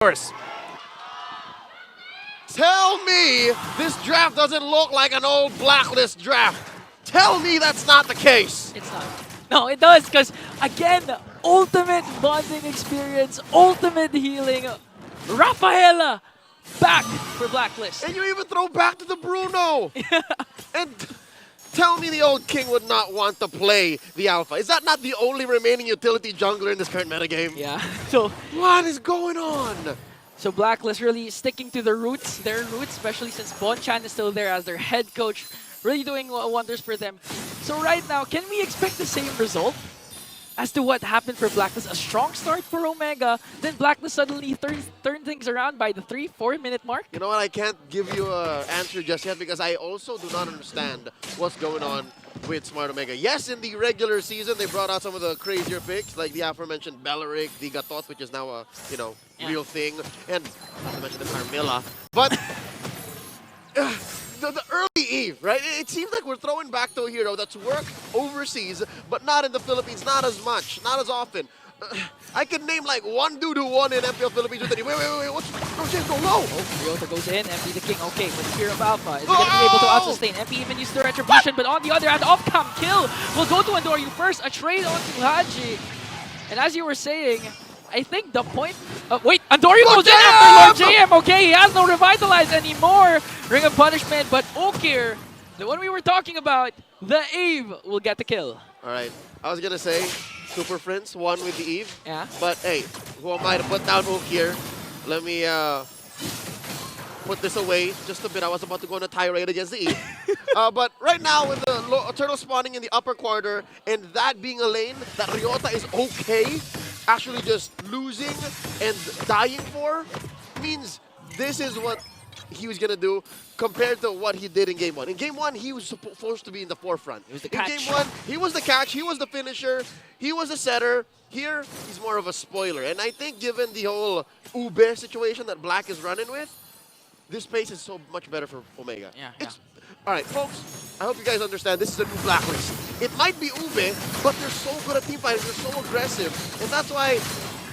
Yours. Tell me this draft doesn't look like an old Blacklist draft. Tell me that's not the case. It's not. No, it does, because again, ultimate bonding experience, ultimate healing. Rafaela back for Blacklist. And you even throw back to the Bruno. And tell me the old king would not want to play the Alpha. Is that not the only remaining utility jungler in this current metagame? Yeah. So what is going on? So Blacklist really sticking to their roots, especially since Bonchan is still there as their head coach, really doing wonders for them. So right now, can we expect the same result as to what happened for Blacklist? A strong start for Omega, then Blacklist suddenly turn things around by the 3-4 minute mark? You know what, I can't give you an answer just yet because I also do not understand what's going on with Smart Omega. Yes, in the regular season, they brought out some of the crazier picks, like the aforementioned Belleric, the Gatot, which is now a, real thing, and not to mention the Carmilla. But the early Eve, right? It seems like we're throwing back to a hero that's worked overseas, but not in the Philippines, not as much, not as often. I can name like one dude who won in MPL Philippines with it. Wait, what's... No, James, go low! Oh, Ryota goes in, MP the king, okay, with Fear of Alpha, is he going to be able to out-sustain? MP even used the Retribution, but on the other hand, off-cam kill will go to Andoryu first, a trade onto Haji. And as you were saying, I think the point... wait, Andoryu goes in after Lord JM, okay, he has no Revitalize anymore. Ring of Punishment, but Okir, the one we were talking about, the Eve will get the kill. Alright, I was gonna say, Super Friends won with the Eve. Yeah. But hey, who am I to put down Ook here? Let me put this away just a bit. I was about to go on a tirade against the Eve. But right now with the turtle spawning in the upper quarter and that being a lane that Ryota is okay, actually just losing and dying for, means this is what he was going to do compared to what he did in Game 1. In Game 1, he was supposed to be in the forefront. He was the in catch. Game 1, he was the catch, he was the finisher, he was the setter. Here, he's more of a spoiler. And I think given the whole Ube situation that Black is running with, this space is so much better for Omega. Yeah. All right, folks, I hope you guys understand this is a new Blacklist. It might be Ube, but they're so good at team fighting, they're so aggressive. And that's why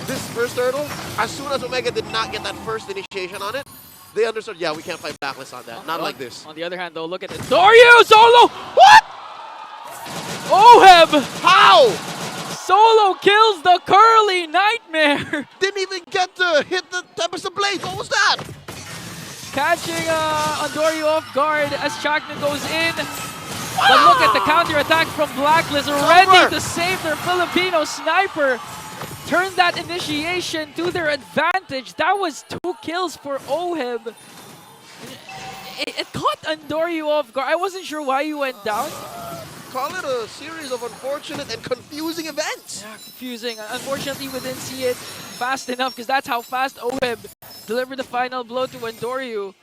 this first turtle, as soon as Omega did not get that first initiation on it, they understood, yeah, we can't fight Blacklist on that. Not like this. On the other hand, though, look at it. Andoryu solo! What? Oheb! How? Solo kills the Curly Nightmare! Didn't even get to hit the Tempest of Blades. What was that? Catching Andoryu off guard as Chakna goes in. But look at the counter-attack from Blacklist, ready to save their Filipino sniper. Turn that initiation to their advantage. That was 2 kills for Oheb. It caught Andoryu off guard. I wasn't sure why he went down. Call it a series of unfortunate and confusing events. Yeah, confusing. Unfortunately, we didn't see it fast enough because that's how fast Oheb delivered the final blow to Andoryu.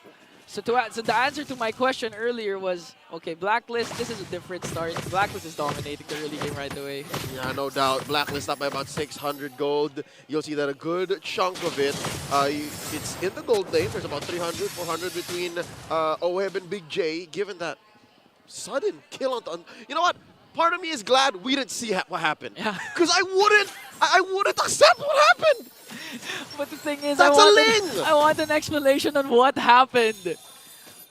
So the answer to my question earlier was, okay, Blacklist, this is a different start. Blacklist is dominating the early game right away. Yeah, no doubt. Blacklist up by about 600 gold. You'll see that a good chunk of it, it's in the gold lane. There's about 300, 400 between Oheb and Big J, given that sudden kill on... You know what? Part of me is glad we didn't see what happened. Yeah. Because I wouldn't accept what happened. But the thing is, That's I want an explanation on what happened.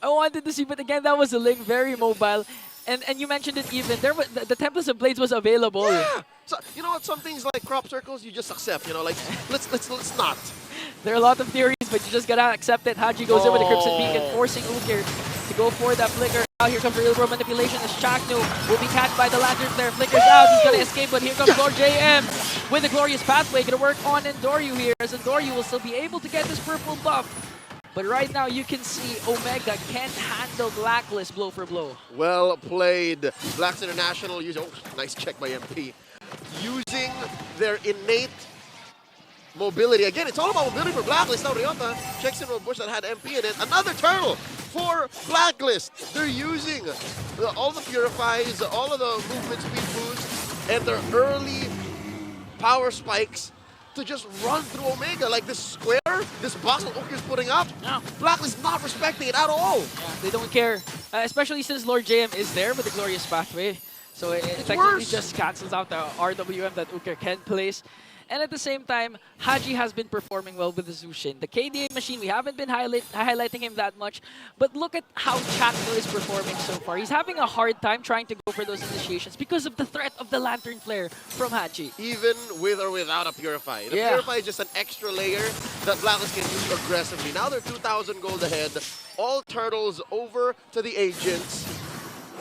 I wanted to see, but again, that was a link, very mobile. And you mentioned it even. There was, the Tempest of Blades was available. Yeah. So, you know what? Some things like crop circles, you just accept. You know, like, let's not. There are a lot of theories, but you just gotta accept it. Haji goes in with the Crimson Beacon, forcing Ukir to go for that flicker. Now here comes real world manipulation as Chaknu will be catched by the lantern flare. Flickers out, he's gonna escape, but here comes Lord JM with the glorious pathway. Gonna work on Andoryu here, as Andoryu will still be able to get this purple buff. But right now you can see Omega can't handle Blacklist blow for blow. Well played. Blacks International using, nice check by MP. Using their innate mobility. Again, it's all about mobility for Blacklist. Now Ryota checks in with a bush that had MP in it. Another turtle for Blacklist. They're using all the purifies, all of the movement speed boosts, and their early power spikes to just run through Omega. Like this square, this box that Okir's putting up, Blacklist not respecting it at all. Yeah, they don't care. Especially since Lord JM is there with the glorious pathway. So it technically just cancels out the RWM that Ukir can place. And at the same time, Haji has been performing well with the Zushin. The KDA machine, we haven't been highlighting him that much, but look at how Chakno is performing so far. He's having a hard time trying to go for those initiations because of the threat of the Lantern Flare from Haji. Even with or without a Purify. The Purify is just an extra layer that Blacklist can use aggressively. Now they're 2,000 gold ahead. All turtles over to the agents.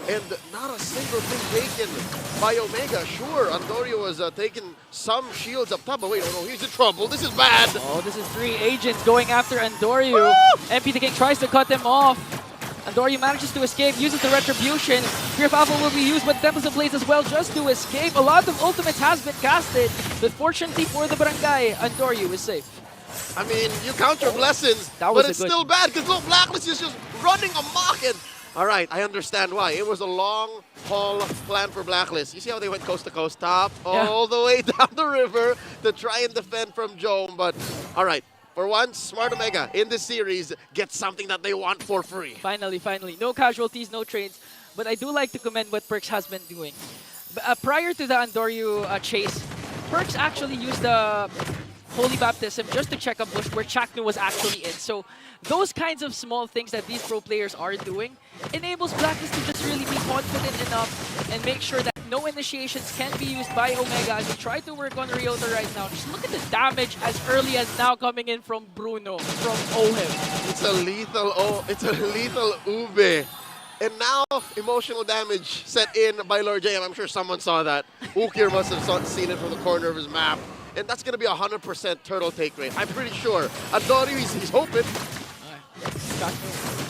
And not a single thing taken by Omega. Sure, Andorio was taking some shields up top, but wait, oh no, he's in trouble. This is bad. Oh, this is 3 agents going after Andorio. MP the King tries to cut them off. Andorio manages to escape, uses the Retribution. Fear of Alpha will be used, but Tempest of Blaze as well just to escape. A lot of ultimates has been casted, but fortunately for the Barangay, Andorio is safe. I mean, you count your blessings, but it's still bad because look, Blacklist is just running amok. And all right, I understand why. It was a long haul plan for Blacklist. You see how they went coast to coast, top all the way down the river to try and defend from Jome. But all right, for once, Smart Omega in this series gets something that they want for free. Finally. No casualties, no trades. But I do like to commend what Perks has been doing. Prior to the Andorio chase, Perks actually used the Holy Baptism just to check a bush where Chakno was actually in. So those kinds of small things that these pro players are doing enables Blacklist to just really be confident enough and make sure that no initiations can be used by Omega as they try to work on Ryota right now. Just look at the damage as early as now coming in from Bruno, from Ohim. It's a lethal Ube. And now, emotional damage set in by Lord J. I'm sure someone saw that. Ukir must have seen it from the corner of his map. And that's going to be a 100% turtle take rate. I'm pretty sure. Andorio, he's hoping. He's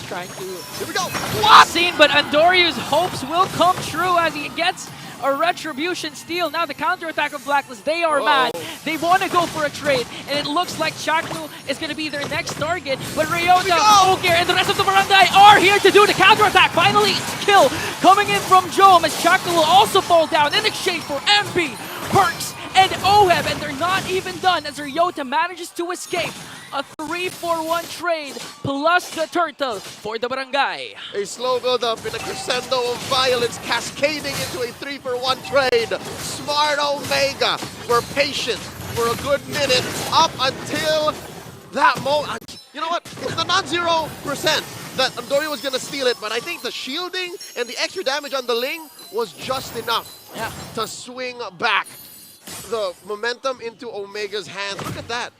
trying to... Here we go. What? Scene, but Andorio's hopes will come true as he gets a Retribution steal. Now the counterattack of Blacklist, they are mad. They want to go for a trade, and it looks like Chakno is going to be their next target. But Ryota, Okir, and the rest of the Barangay are here to do the counterattack. Finally, kill coming in from Jome as Chakno will also fall down in exchange for MP, Perks, and Oheb, and they're not even done as Ryota manages to escape. A 3-for-1 trade plus the turtle for the Barangay. A slow build-up in a crescendo of violence cascading into a 3-for-1 trade. Smart Omega were patient for a good minute up until that moment. You know what? It's the non-0% that Andorio was going to steal it, but I think the shielding and the extra damage on the Ling was just enough to swing back the momentum into Omega's hands. Look at that.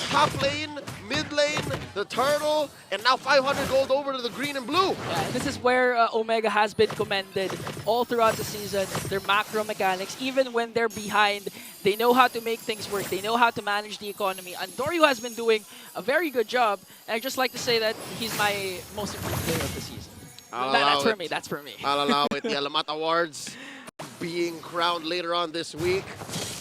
Top lane, mid lane, the turtle, and now 500 gold over to the green and blue. Yeah, and this is where Omega has been commended all throughout the season. Their macro mechanics, even when they're behind, they know how to make things work. They know how to manage the economy. Andorio has been doing a very good job, and I'd just like to say that he's my most improved player of the season. That's for me. I'll allow it. The Alamat Awards being crowned later on this week.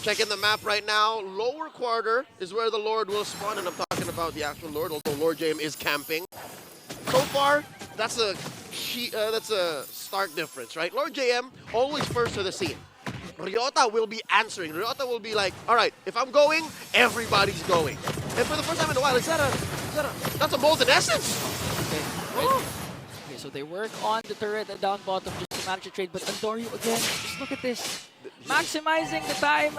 Checking the map right now. Lower quarter is where the Lord will spawn, and I'm talking about the actual Lord, although Lord JM is camping. So far, that's a stark difference, right? Lord JM always first to the scene. Ryota will be answering. Ryota will be like, all right, if I'm going, everybody's going. And for the first time in a while, that's a Molten Essence. Okay, so they work on the turret and down bottom just to manage the trade, but Andorio again, just look at this. Maximizing the time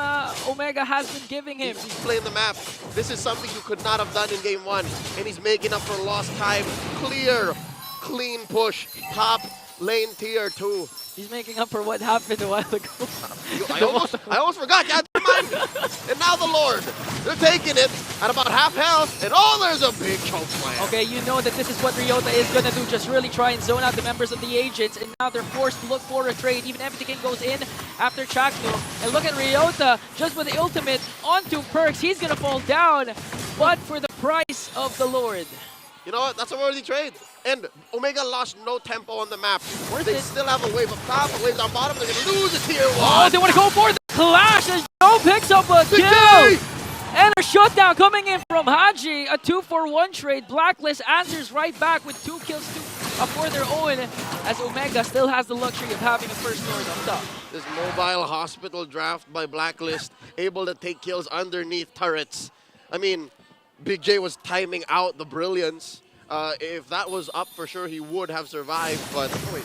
Omega has been giving him. He's playing the map. This is something you could not have done in game 1. And he's making up for lost time. Clear, clean push. Top lane tier 2. He's making up for what happened a while ago. I almost forgot. Yeah, never mind. And now the Lord. They're taking it at about half health. And oh, there's a big choke slam. Okay, you know that this is what Ryota is going to do. Just really try and zone out the members of the agents. And now they're forced to look for a trade. Even Everything goes in after Chakno. And look at Ryota, just with the ultimate onto Perks. He's going to fall down. But for the price of the Lord. You know what? That's a worthy trade. And Omega lost no tempo on the map. They still have a wave up top, a wave down bottom. They're going to lose a tier 1. Oh, they want to go for the clash as Joe picks up a kill. And a shutdown coming in from Haji. A 2-for-1 trade. Blacklist answers right back with 2 kills for their own, as Omega still has the luxury of having a first Lord on top. This mobile hospital draft by Blacklist, able to take kills underneath turrets. I mean, Big J was timing out the brilliance. If that was up, for sure he would have survived. But oh wait,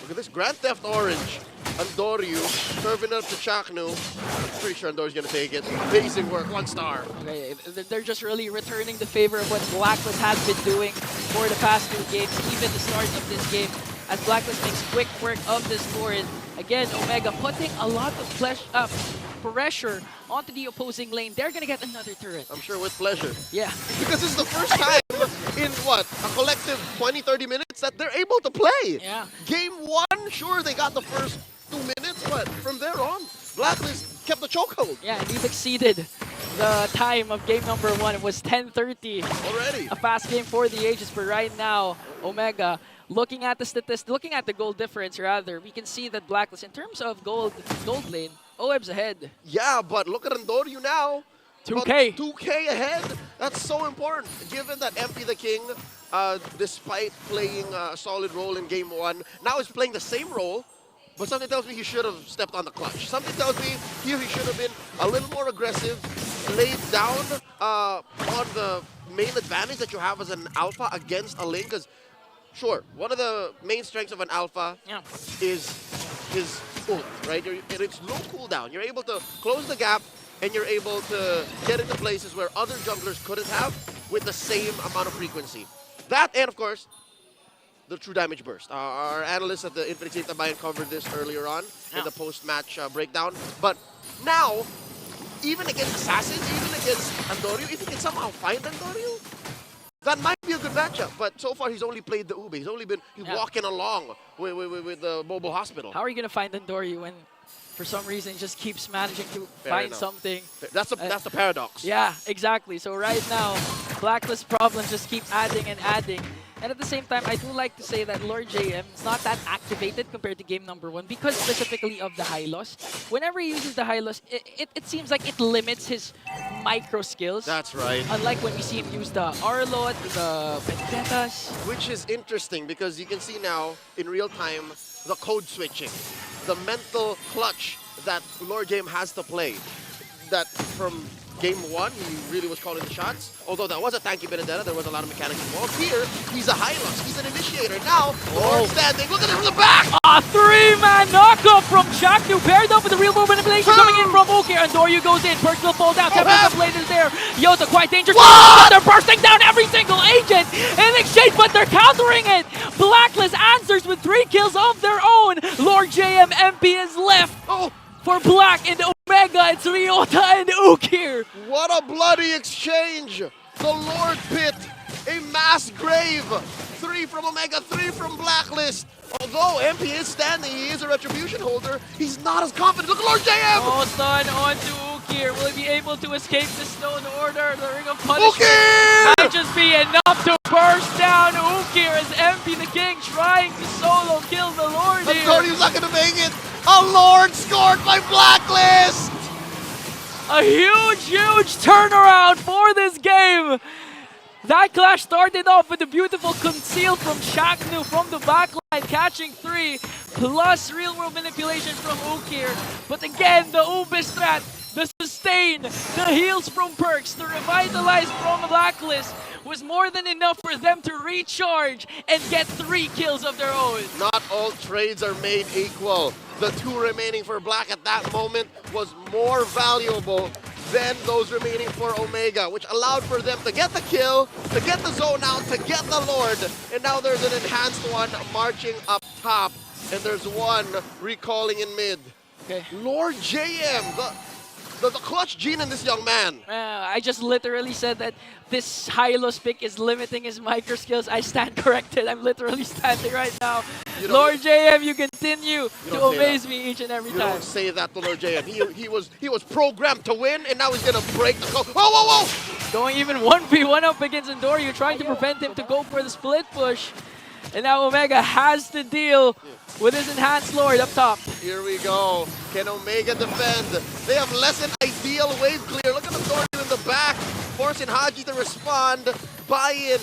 look at this Grand Theft Orange Andoryu serving it up to Chaknu. I'm pretty sure Andoryu's gonna take it. Amazing work, 1 star. Okay, they're just really returning the favor of what Blacklist has been doing for the past 2 games, even the start of this game, as Blacklist makes quick work of this Lord. Again, Omega putting a lot of pressure onto the opposing lane. They're gonna get another turret. I'm sure with pleasure. Yeah. Because this is the first time in what, a collective 20-30 minutes that they're able to play. Yeah. Game 1, sure they got the first 2 minutes, but from there on, Blacklist kept the chokehold. Yeah, and we've exceeded the time of game number 1. It was 10:30. Already. A fast game for the ages, but right now, Omega, looking at the statistics, looking at the goal difference rather, we can see that Blacklist, in terms of gold lane, OEB's ahead. Yeah, but look at Andoryu now. 2K. About 2K ahead. That's so important, given that MP the King, despite playing a solid role in game 1, now is playing the same role, but something tells me he should have stepped on the clutch. Something tells me here he should have been a little more aggressive, laid down on the main advantage that you have as an alpha against a lane, because sure, one of the main strengths of an alpha is his ult, right? And it's low cooldown. You're able to close the gap, and you're able to get into places where other junglers couldn't have with the same amount of frequency. That, and of course, the true damage burst. Our analysts at the Infinite Team Tabayan covered this earlier on in the post-match breakdown. But now, even against Assassins, even against Andoryu, if he can somehow find Andoryu, that might be a good matchup. But so far, he's only played the Ube. He's only been walking along with the mobile hospital. How are you going to find Andoryu when, for some reason, just keeps managing to find something? That's the paradox. Yeah, exactly. So right now, Blacklist problems just keep adding and adding. And at the same time, I do like to say that Lord JM is not that activated compared to game number 1 because specifically of the high loss. Whenever he uses the high loss, it seems like it limits his micro skills. That's right. Unlike when we see him use the Arlot, the Vendettas. Which is interesting because you can see now in real time the code switching, the mental clutch that Lord JM has to play. That from game 1, he really was calling the shots. Although that was a tanky Benedetta, there was a lot of mechanics involved. Here, he's a high loss. He's an initiator. Now, Lord standing. Look at him from the back. A 3-man knockoff from Chaknu, paired up with the real move manipulation coming in from Ukir. Andoryu goes in. Perks will fall down. Kevin Blade is there. Yota quite dangerous. But they're bursting down every single agent in exchange, but they're countering it. Blacklist answers with 3 kills of their own. Lord JM MP is left. For Black and Omega, it's Ryota and Ukir. What a bloody exchange! The Lord Pit, a mass grave. 3 from Omega, 3 from Blacklist. Although MP is standing, he is a retribution holder, he's not as confident. Look at Lord JM! Oh, stun onto Ukir. Will he be able to escape the Stone Order? The Ring of Punishment Ukir! might just be enough to burst down Ukir as MP the King trying to solo kill the Lord here. Antonio's not gonna make it. A Lord scored by Blacklist! A huge turnaround for this game. That clash started off with a beautiful conceal from Chaknu from the backline, catching 3, plus real-world manipulation from Ukir. But again, the Ube strat, the sustain, the heals from Perks, the revitalize from the Blacklist was more than enough for them to recharge and get 3 kills of their own. Not all trades are made equal. The 2 remaining for Black at that moment was more valuable than those remaining for Omega, which allowed for them to get the kill, to get the zone out, to get the Lord. And now there's an enhanced one marching up top, and there's one recalling in mid. Okay. Lord JM, the clutch gene in this young man. I just literally said that this high-low pick is limiting his micro skills. I stand corrected. I'm literally standing right now. Lord JM, you continue to amaze me each and every time. You don't say that to Lord JM. He was programmed to win, and now he's gonna break the code. Whoa! Going even 1v1 up against Andoryu, trying to prevent him to go for the split push. And now Omega has to deal with his enhanced Lord up top. Here we go. Can Omega defend? They have less than ideal wave clear. Look at Andoryu in the back, forcing Haji to respond. Buy-in.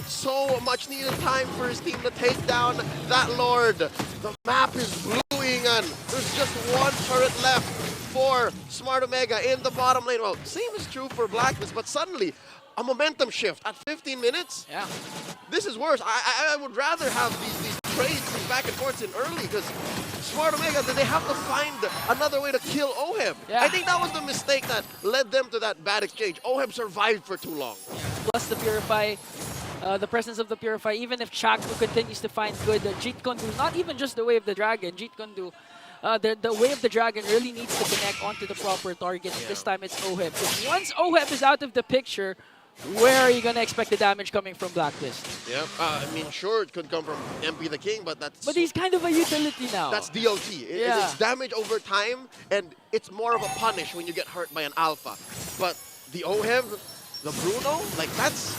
So much needed time for his team to take down that Lord. The map is blue, Ingan. There's just 1 turret left for Smart Omega in the bottom lane. Well, same is true for Blacklist, but suddenly a momentum shift at 15 minutes. Yeah. This is worse. I would rather have these trades, these back and forths in early, because Smart Omega, they have to find another way to kill Oheb. Yeah. I think that was the mistake that led them to that bad exchange. Oheb survived for too long. Plus the Purify, the presence of the Purify, even if Shaknu continues to find good, Jeet Kundu, not even just the Way of the Dragon, Jeet Kundu, the Way of the Dragon really needs to connect onto the proper target. Yeah. This time it's Oheb. Because once Oheb is out of the picture, where are you going to expect the damage coming from Blacklist? Yep. I mean, sure, it could come from MP the King, but that's... But he's kind of a utility now. That's DOT. Yeah. It's damage over time, and it's more of a punish when you get hurt by an alpha. But the Oheb, the Bruno, like that's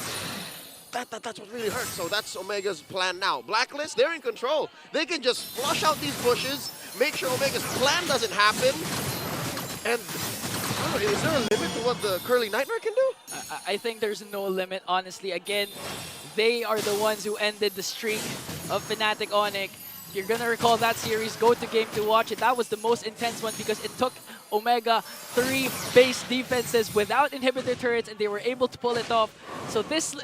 what really hurts. So that's Omega's plan now. Blacklist, they're in control. They can just flush out these bushes, make sure Omega's plan doesn't happen, and I don't know, is there a limit to what the Curly Nightmare can do? I think there's no limit, honestly. Again, they are the ones who ended the streak of Fnatic Onyx. You're going to recall that series, go to game to watch it. That was the most intense one because it took Omega 3 base defenses without inhibitor turrets, and they were able to pull it off. So this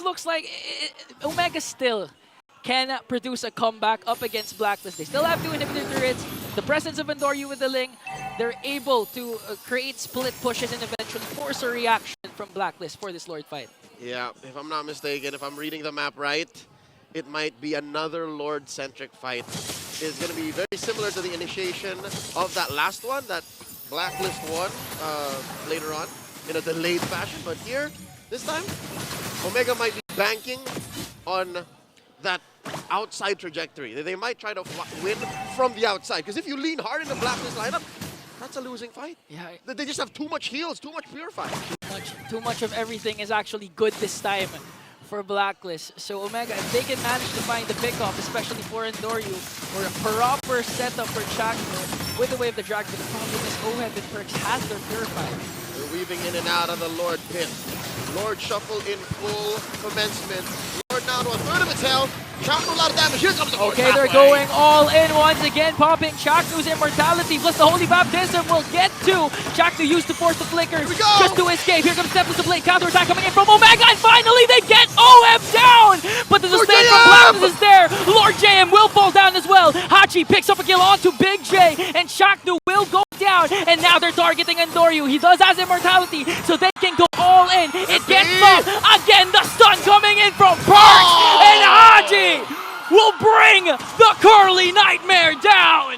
looks like Omega still can produce a comeback up against Blacklist. They still have 2 inhibitor turrets. The presence of Andoryu with the Ling, they're able to create split pushes and eventually force a reaction from Blacklist for this Lord fight. Yeah, if I'm not mistaken, if I'm reading the map right, it might be another Lord-centric fight. It's going to be very similar to the initiation of that last one that Blacklist won later on in a delayed fashion. But here, this time, Omega might be banking on that outside trajectory. They might try to win from the outside. Because if you lean hard in the Blacklist lineup, that's a losing fight. Yeah, they just have too much heals, too much Purify. Too much of everything is actually good this time for Blacklist. So Omega, if they can manage to find the pickoff, especially for Andoryu, or a proper setup for Shaknu with the Way of the Dragon, the problem is Oheb and Perks has their Purify. They're weaving in and out of the Lord pit. Lord shuffle in full commencement. Lord now to a third of its health. Shaknu a lot of damage. Here comes the Lord. Okay, they're going all in once again, popping Shaknu's immortality plus the Holy Baptism will get to. Shaknu used to force the flicker just to escape. Here comes Tempest to play counterattack coming in from Omega, and finally they get Oheb down! But the sustain from Blacklist is there. Lord JM will fall down as well. Hachi picks up a kill onto Big J, and Shaknu will go down, and now they're targeting Andoryu. He does have immortality, so they can go all in. It gets off. Again, the stun coming in from Perks, and Haji will bring the Curly Nightmare down.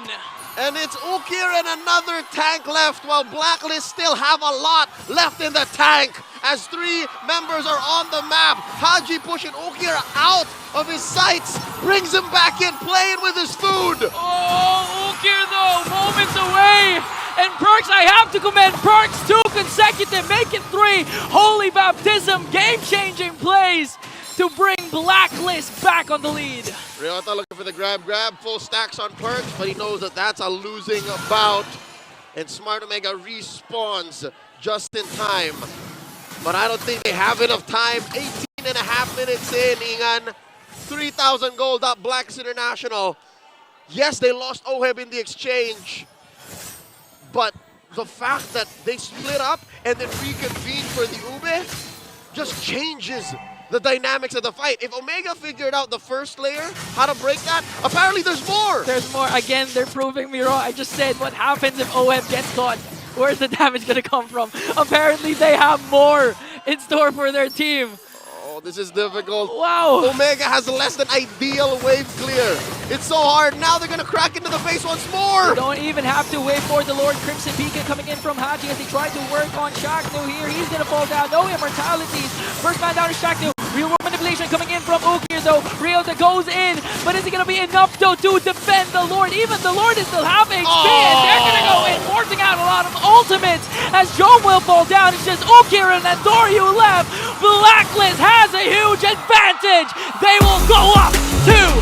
And it's Ukir and another tank left, while Blacklist still have a lot left in the tank as 3 members are on the map. Haji pushing Ukir out of his sights, brings him back in, playing with his food. Oh, Ukir though, moments away. And Perks, I have to commend Perks, 2 consecutive, make it 3. Holy Baptism, game-changing plays to bring Blacklist back on the lead. Ryota looking for the grab, full stacks on Perks, but he knows that that's a losing bout. And Smart Omega respawns just in time. But I don't think they have enough time. 18.5 minutes in, Ingan. 3,000 gold up, Blacks International. Yes, they lost Oheb in the exchange. But the fact that they split up and then reconvened for the Ube just changes the dynamics of the fight. If Omega figured out the first layer, how to break that, apparently there's more. There's more. Again, they're proving me wrong. I just said, what happens if Oheb gets caught? Where's the damage gonna come from? Apparently they have more in store for their team. Oh, this is difficult. Wow. Omega has less than ideal wave clear. It's so hard. Now they're gonna crack into the face once more. You don't even have to wait for the Lord Crimson Beacon coming in from Haji as he tried to work on Shaknu here. He's gonna fall down. No immortalities. First man down is Shaknu. Real world manipulation coming in from Ukir though. Ryota goes in, but is it gonna be enough though to defend the Lord? Even the Lord is still half HP, and they're gonna go in, forcing out a lot of ultimates as Joe will fall down. It's just Ukir and Andoryu left. Blacklist has a huge advantage. They will go up to